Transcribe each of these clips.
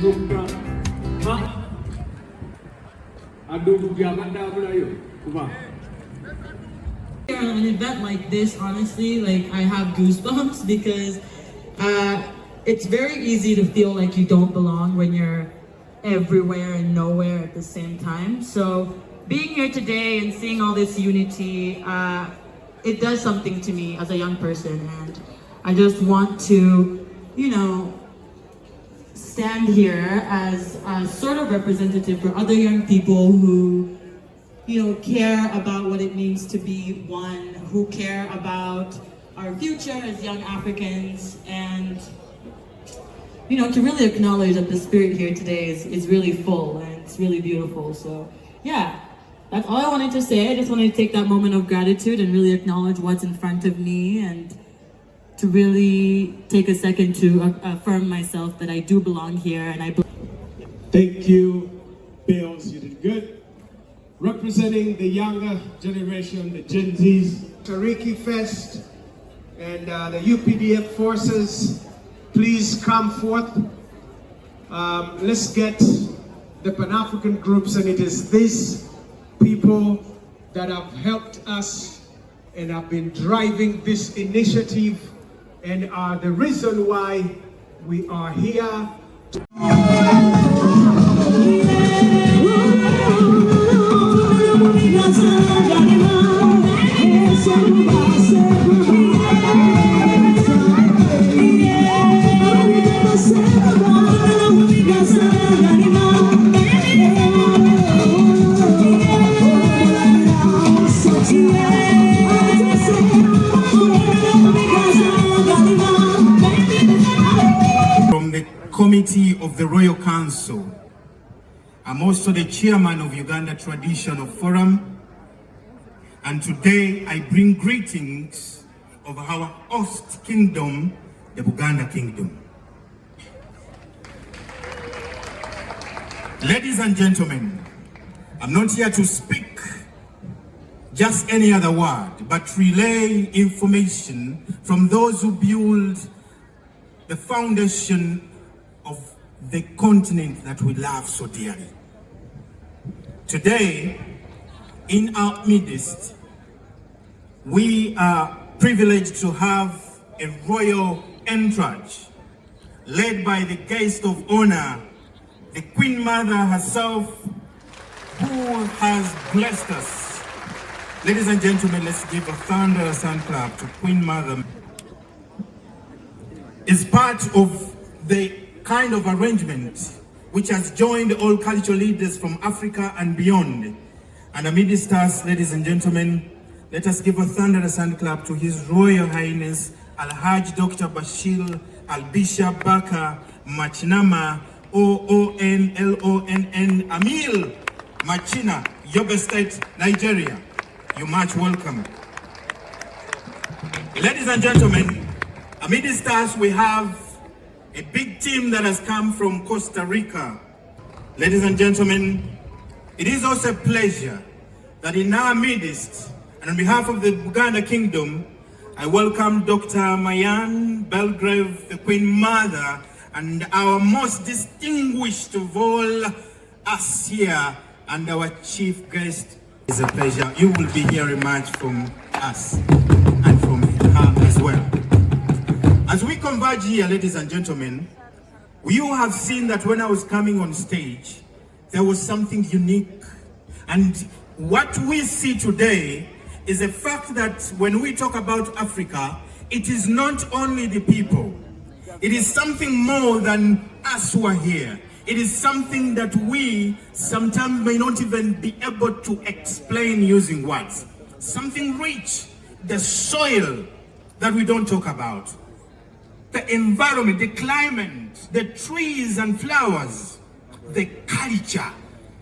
Kiwanuka. Aduh, jangan dah Melayu. Come on. An event like this, honestly, like I have goosebumps because it's very easy to feel like you don't belong when you're everywhere and nowhere at the same time. So being here today and seeing all this unity, it does something to me as a young person, and I just want to, you know, stand here as a sort of representative for other young people who, you know, care about what it means to be one, who care about our future as young Africans, and, you know, to really acknowledge that the spirit here today is really full and it's really beautiful. So yeah, that's all I wanted to say. I just wanted to take that moment of gratitude and really acknowledge what's in front of me, and to really take a second to affirm myself that I do belong here. And I Thank you, Bills. You did good. Representing the younger generation, the Gen Zs. Tariki Fest and the UPDF forces, please come forth. Let's get the Pan-African groups, and it is these people that have helped us and have been driving this initiative and are the reason why we are here. Committee of the Royal Council. I'm also the chairman of Uganda Traditional Forum, and today I bring greetings of our host kingdom, the Buganda Kingdom. Ladies and gentlemen, I'm not here to speak just any other word, but relay information from those who build the foundation of the continent that we love so dearly. Today, in our midst, we are privileged to have a royal entourage led by the guest of honor, the Queen Mother herself, who has blessed us. Ladies and gentlemen, let's give a thunderous hand clap to Queen Mother. It's part of the kind of arrangement which has joined all cultural leaders from Africa and beyond. And amidst us, ladies and gentlemen, let us give a thunderous hand clap to His Royal Highness Al-Hajj Dr. Bashir Al-Bishop Baka Machinama OONLONN Amil Machina, Yobe State, Nigeria. You're much welcome. Ladies and gentlemen, amidst us we have a big team that has come from Costa Rica. Ladies and gentlemen, it is also a pleasure that in our midst, and on behalf of the Uganda Kingdom, I welcome Dr. Myona Belgrave, the Queen Mother, and our most distinguished of all us here, and our chief guest. It's a pleasure. You will be hearing much from us and from her as well. As we converge here, ladies and gentlemen, you have seen that when I was coming on stage, there was something unique. And what we see today is the fact that when we talk about Africa, it is not only the people. It is something more than us who are here. It is something that we sometimes may not even be able to explain using words. Something rich, the soil that we don't talk about. The environment, the climate, the trees and flowers, the culture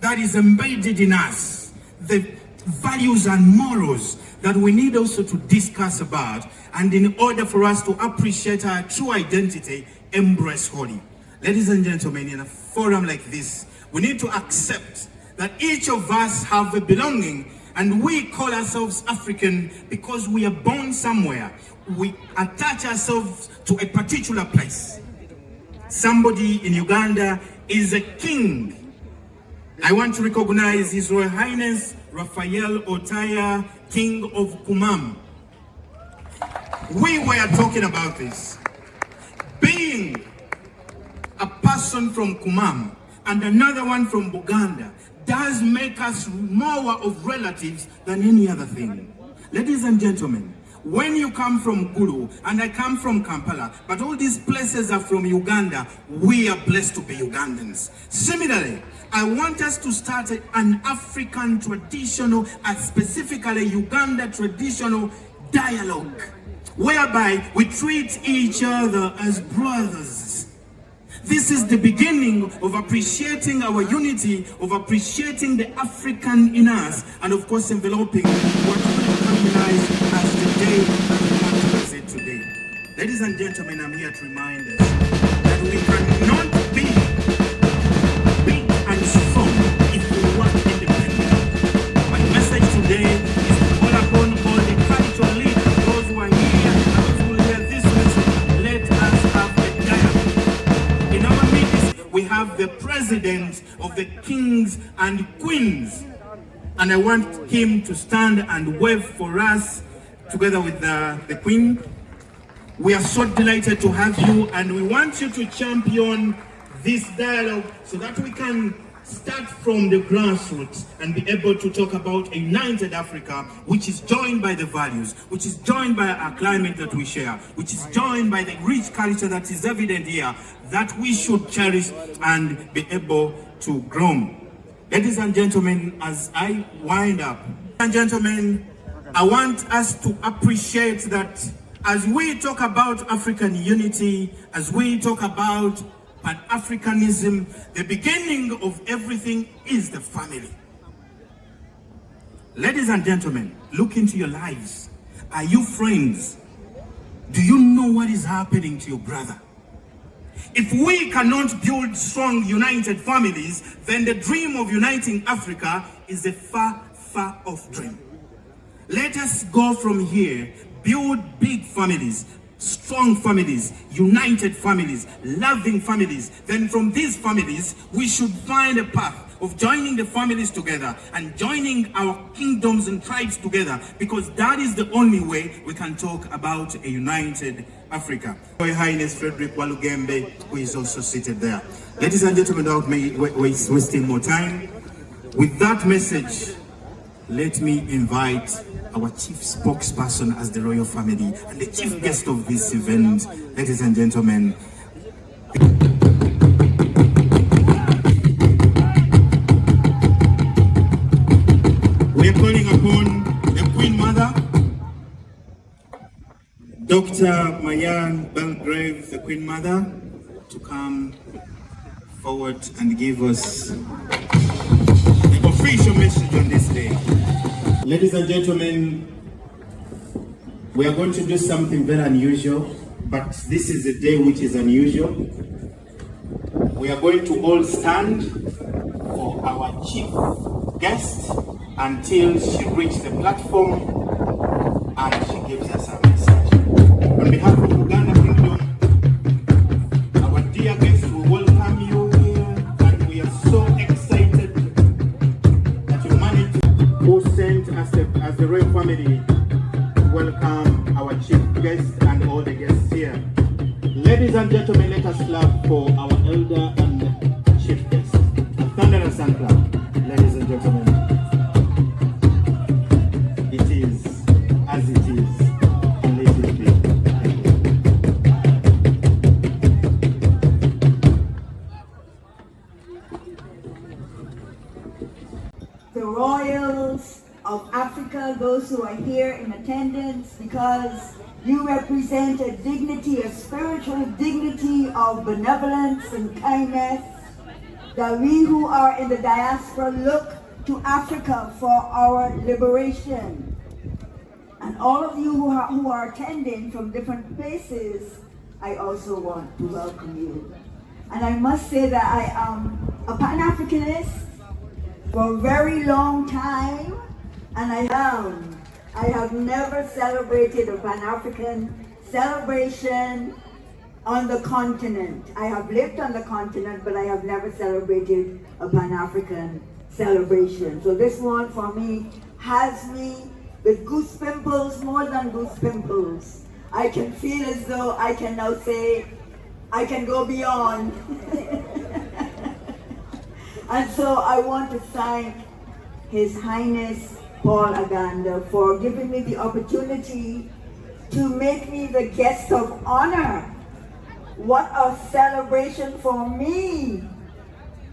that is embedded in us, the values and morals that we need also to discuss about, and in order for us to appreciate our true identity, embrace holy. Ladies and gentlemen, in a forum like this, we need to accept that each of us have a belonging, and we call ourselves African because we are born somewhere. We attach ourselves to a particular place. Somebody in Uganda is a king. I want to recognize His Royal Highness Raphael Otaya, King of Kumam. We were talking about this. Being a person from Kumam and another one from Uganda does make us more of relatives than any other thing. Ladies and gentlemen, when you come from Gulu and I come from Kampala, but all these places are from Uganda, we are blessed to be Ugandans. Similarly, I want us to start an African traditional, specifically Uganda traditional dialogue, whereby we treat each other as brothers. This is the beginning of appreciating our unity, of appreciating the African in us, and of course enveloping what we recognize as the day that we want to visit today. Ladies and gentlemen, I'm here to remind us that we cannot be big and strong if we want independence. My message today is to call upon all the cultural leaders, those who are here and those who will hear this message. Let us have a dialogue. In our midst, we have the president of the kings and queens, and I want him to stand and wave for us together with the queen. We are so delighted to have you, and we want you to champion this dialogue so that we can start from the grassroots and be able to talk about a united Africa, which is joined by the values, which is joined by our climate that we share, which is joined by the rich culture that is evident here, that we should cherish and be able to grow. Ladies and gentlemen, as I wind up, ladies and gentlemen, I want us to appreciate that as we talk about African unity, as we talk about Pan-Africanism, the beginning of everything is the family. Ladies and gentlemen, look into your lives. Are you friends? Do you know what is happening to your brother? If we cannot build strong, united families, then the dream of uniting Africa is a far, far off dream. Let us go from here, build big families, strong families, united families, loving families. Then from these families, we should find a path of joining the families together and joining our kingdoms and tribes together, because that is the only way we can talk about a united Africa. Royal Highness Frederick Walugembe, who is also seated there. Ladies and gentlemen, without me wasting more time, with that message, let me invite our chief spokesperson as the royal family and the chief guest of this event. Ladies and gentlemen, we are calling upon the Queen Mother, Dr. Myona Belgrave, the Queen Mother, to come forward and give us the official message on this day. Ladies and gentlemen, we are going to do something very unusual, but this is a day which is unusual. We are going to all stand for our chief guest until she reaches the platform and she gives us a message. On behalf of Uganda Kingdom, our dear guests, we welcome you here, and we are so excited that you managed who sent us as the royal family to welcome our chief guest and all the guests here. Ladies and gentlemen, let us clap for our elder and chief guest. A thunderous and clap, ladies and gentlemen. It is as it is, and let it be. Thank you. The royals of Africa, those who are here in attendance, because you represent a dignity, a spiritual dignity of benevolence and kindness, that we who are in the diaspora look to Africa for our liberation. And all of you who are attending from different places, I also want to welcome you. And I must say that I am a Pan-Africanist for a very long time, and I have never celebrated a Pan-African celebration on the continent. I have lived on the continent, but I have never celebrated a Pan-African celebration. So this one for me has me with goose pimples, more than goose pimples. I can feel as though I can now say, I can go beyond. And so I want to thank His Highness Paul Aganda for giving me the opportunity to make me the guest of honor. What a celebration for me.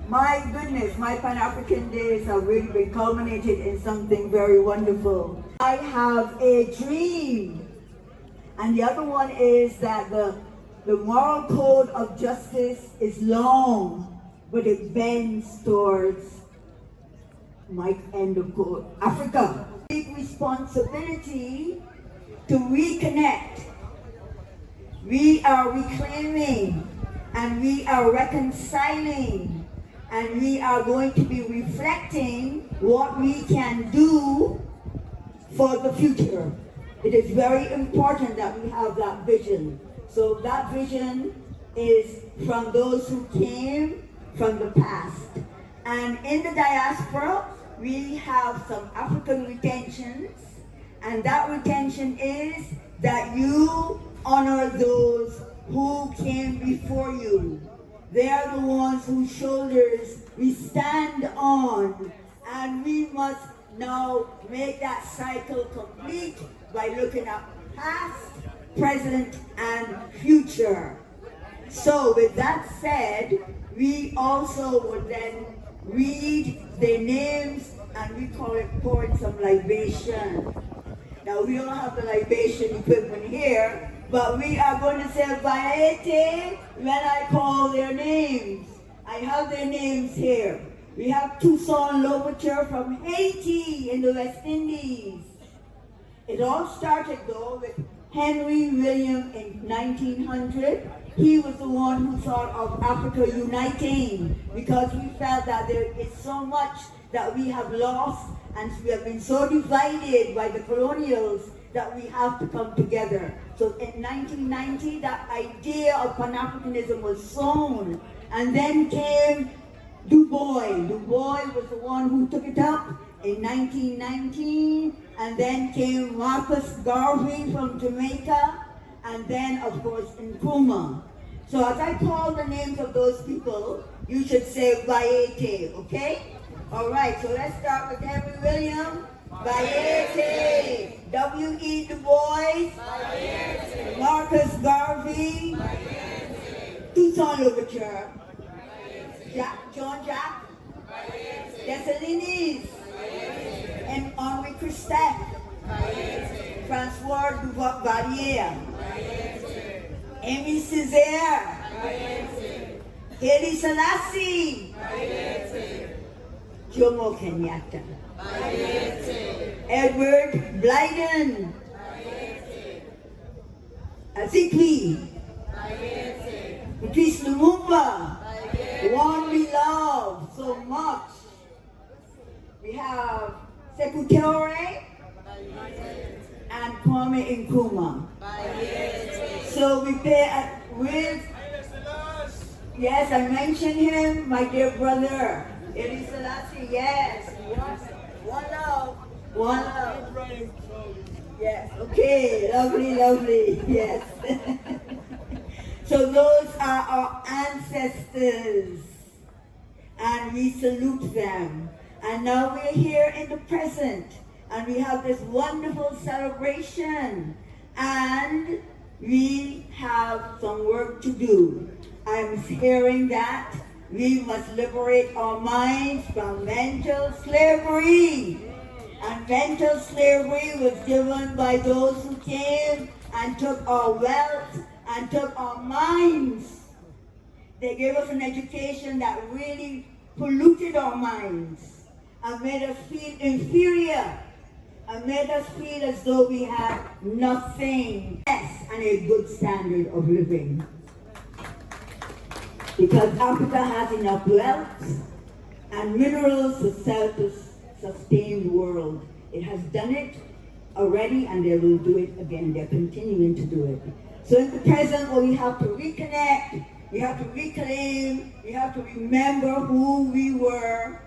My goodness, my Pan-African days have really been culminated in something very wonderful. I have a dream. And the other one is that the moral code of justice is long, but it bends towards, my end of quote, Africa. Big responsibility to reconnect. We are reclaiming and we are reconciling and we are going to be reflecting what we can do for the future. It is very important that we have that vision. So that vision is from those who came from the past. And in the diaspora, we have some African retentions, and that retention is that you honor those who came before you. They are the ones whose shoulders we stand on, and we must now make that cycle complete by looking at past, present, and future. So with that said, we also would then read their names and we call it pouring some libation. Now we don't have the libation equipment here, but we are going to say Baete when I call their names. I have their names here. We have Toussaint Louverture from Haiti in the West Indies. It all started though with Henry William in 1900. He was the one who thought of Africa uniting because we felt that there is so much that we have lost and we have been so divided by the colonials that we have to come together. So in 1990, that idea of Pan-Africanism was sown. And then came Du Bois. Du Bois was the one who took it up in 1919. And then came Marcus Garvey from Jamaica. And then, of course, Nkrumah. So as I call the names of those people, you should say Baete, okay? All right, so let's start with Henry William. Baete. W.E. Du Bois. Baete. Marcus Garvey. Baete. Toussaint Louverture. John Jack. Baete. Dessalines. Baete. And Henri Christophe. Baete. Francois Duvalier. Baete. Aimé Césaire. Baete. Haile Selassie. Baete. Jomo Kenyatta. Baete. Edward Blyden. Baete. Azikwe. Baete. Patrice Lumumba. Baete. The one we love so much. We have Sekou Touré and Kwame Nkrumah. So we pay with, yes, I mentioned him, my dear brother. Haile Selassie, yes. One love. One love. Yes, okay, lovely, lovely, yes. So those are our ancestors, and we salute them. And now we're here in the present, and we have this wonderful celebration, and we have some work to do. I'm hearing that we must liberate our minds from mental slavery. And mental slavery was given by those who came and took our wealth and took our minds. They gave us an education that really polluted our minds and made us feel inferior and made us feel as though we had nothing less and a good standard of living. Because Africa has enough wealth and minerals to sustain the world. It has done it already and they will do it again. They're continuing to do it. So in the present, we have to reconnect, we have to reclaim, we have to remember who we were,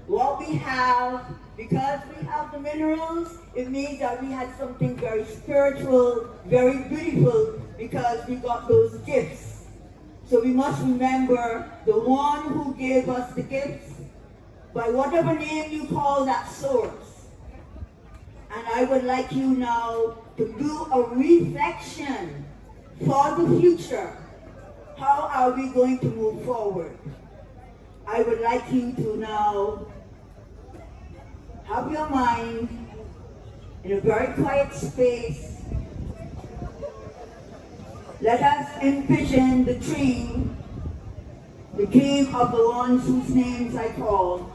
what we have. Because we have the minerals, it means that we had something very spiritual, very beautiful, because we got those gifts. So we must remember the one who gave us the gifts, by whatever name you call that source. And I would like you now to do a reflection for the future. How are we going to move forward? I would like you to now have your mind in a very quiet space. Let us envision the dream of the ones whose names I called.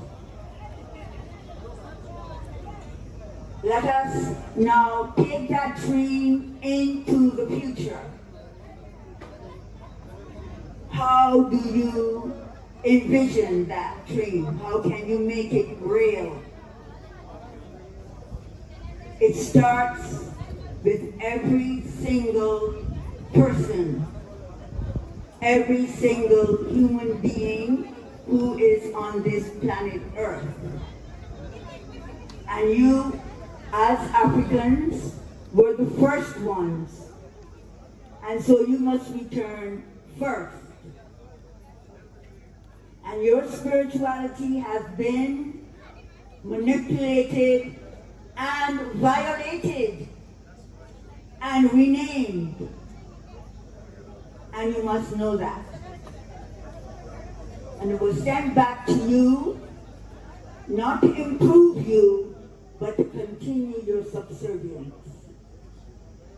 Let us now take that dream into the future. How do you envision that dream? How can you make it real? It starts with every single person, every single human being who is on this planet Earth. And you, as Africans, were the first ones. And so you must return first. And your spirituality has been manipulated and violated and renamed. And you must know that. And it will stand back to you, not to improve you, but to continue your subservience.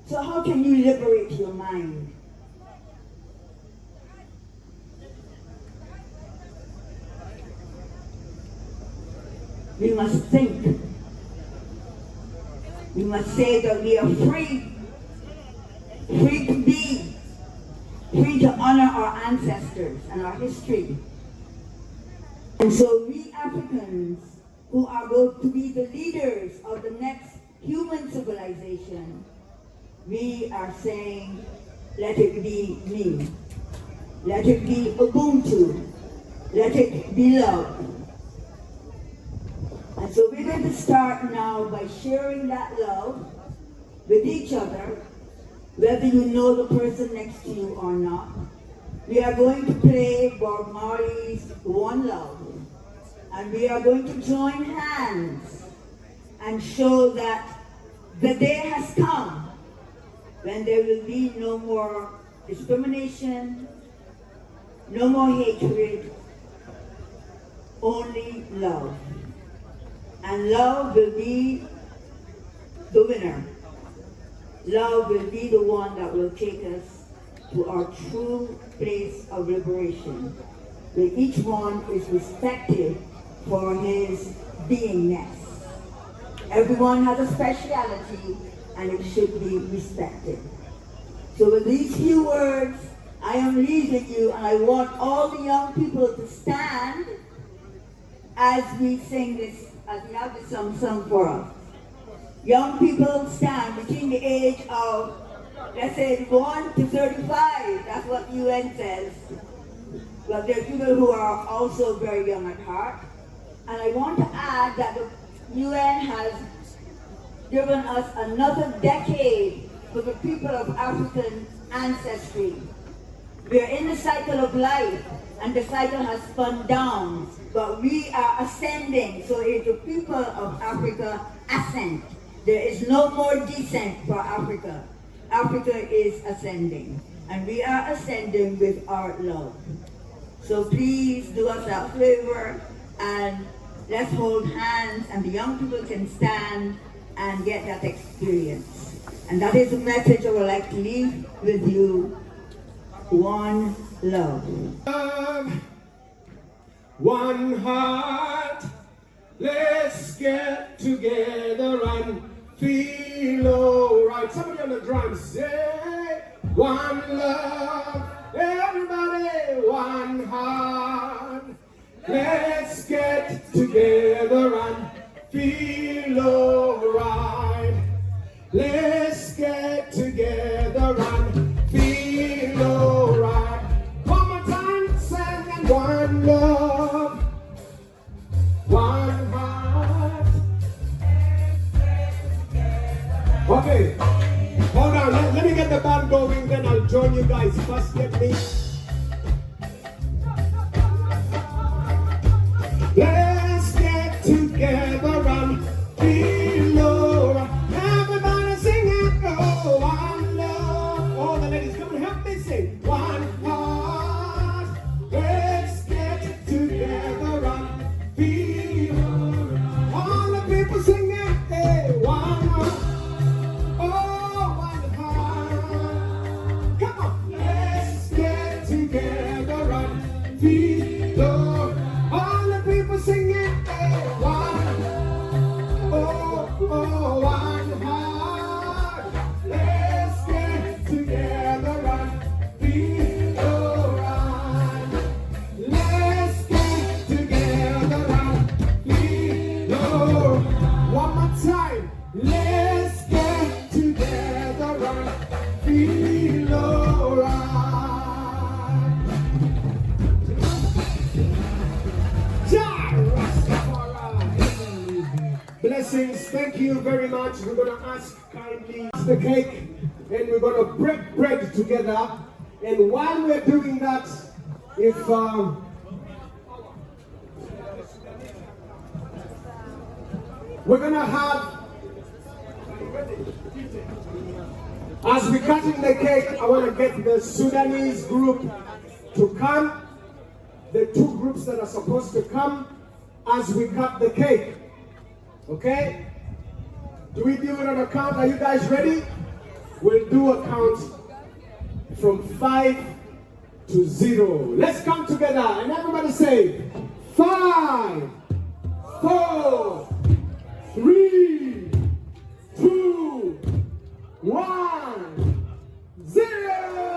So how can you liberate your mind? We must think. We must say that we are free, free to be, free to honor our ancestors and our history. And so we Africans, who are going to be the leaders of the next human civilization, we are saying, let it be me. Let it be Ubuntu. Let it be love. And so we're going to start now by sharing that love with each other, whether you know the person next to you or not. We are going to play Bob Marley's One Love. And we are going to join hands and show that the day has come when there will be no more discrimination, no more hatred, only love. And love will be the winner. Love will be the one that will take us to our true place of liberation, where each one is respected for his beingness. Everyone has a speciality and it should be respected. So with these few words, I am leaving you, and I want all the young people to stand as we sing this, as we have this song sung for us. Young people stand between the age of, let's say, 1 to 35. That's what the UN says. But there are people who are also very young at heart. And I want to add that the UN has given us another decade for the people of African ancestry. We are in the cycle of life, and the cycle has spun down, but we are ascending. So if the people of Africa ascend, there is no more descent for Africa. Africa is ascending, and we are ascending with our love. So please do us a favor and let's hold hands, and the young people can stand and get that experience. And that is the message I would like to leave with you. One love. One heart, let's get together and feel alright. Somebody on the drums, say, one love, everybody, one heart. Let's get together and feel alright. Let's get together and one love, one heart. Okay, hold on, let me get the band going, then I'll join you guys. First get me. Let's get together and feel alright. Everybody sing it, oh, one love. All the ladies, come and help me sing. One heart. Let's get together and feel alright. All the people sing it, hey, one heart. Oh, one heart. Come on. Let's get together and feel alright. All the people sing it, hey, one. Oh, one heart. Let's get together and feel alright. Let's get together and feel alright. One more time. Let's get together and feel alright. Blessings, thank you very much. We're going to ask kindly the cake and we're going to break bread together. And while we're doing that, if we're going to have, as we're cutting the cake, I want to get the Sudanese group to come, the two groups that are supposed to come as we cut the cake. Okay? Do we do it on a count? Are you guys ready? We'll do a count from 5 to 0. Let's come together and everybody say 5, 4, 3, 2, 1, 0.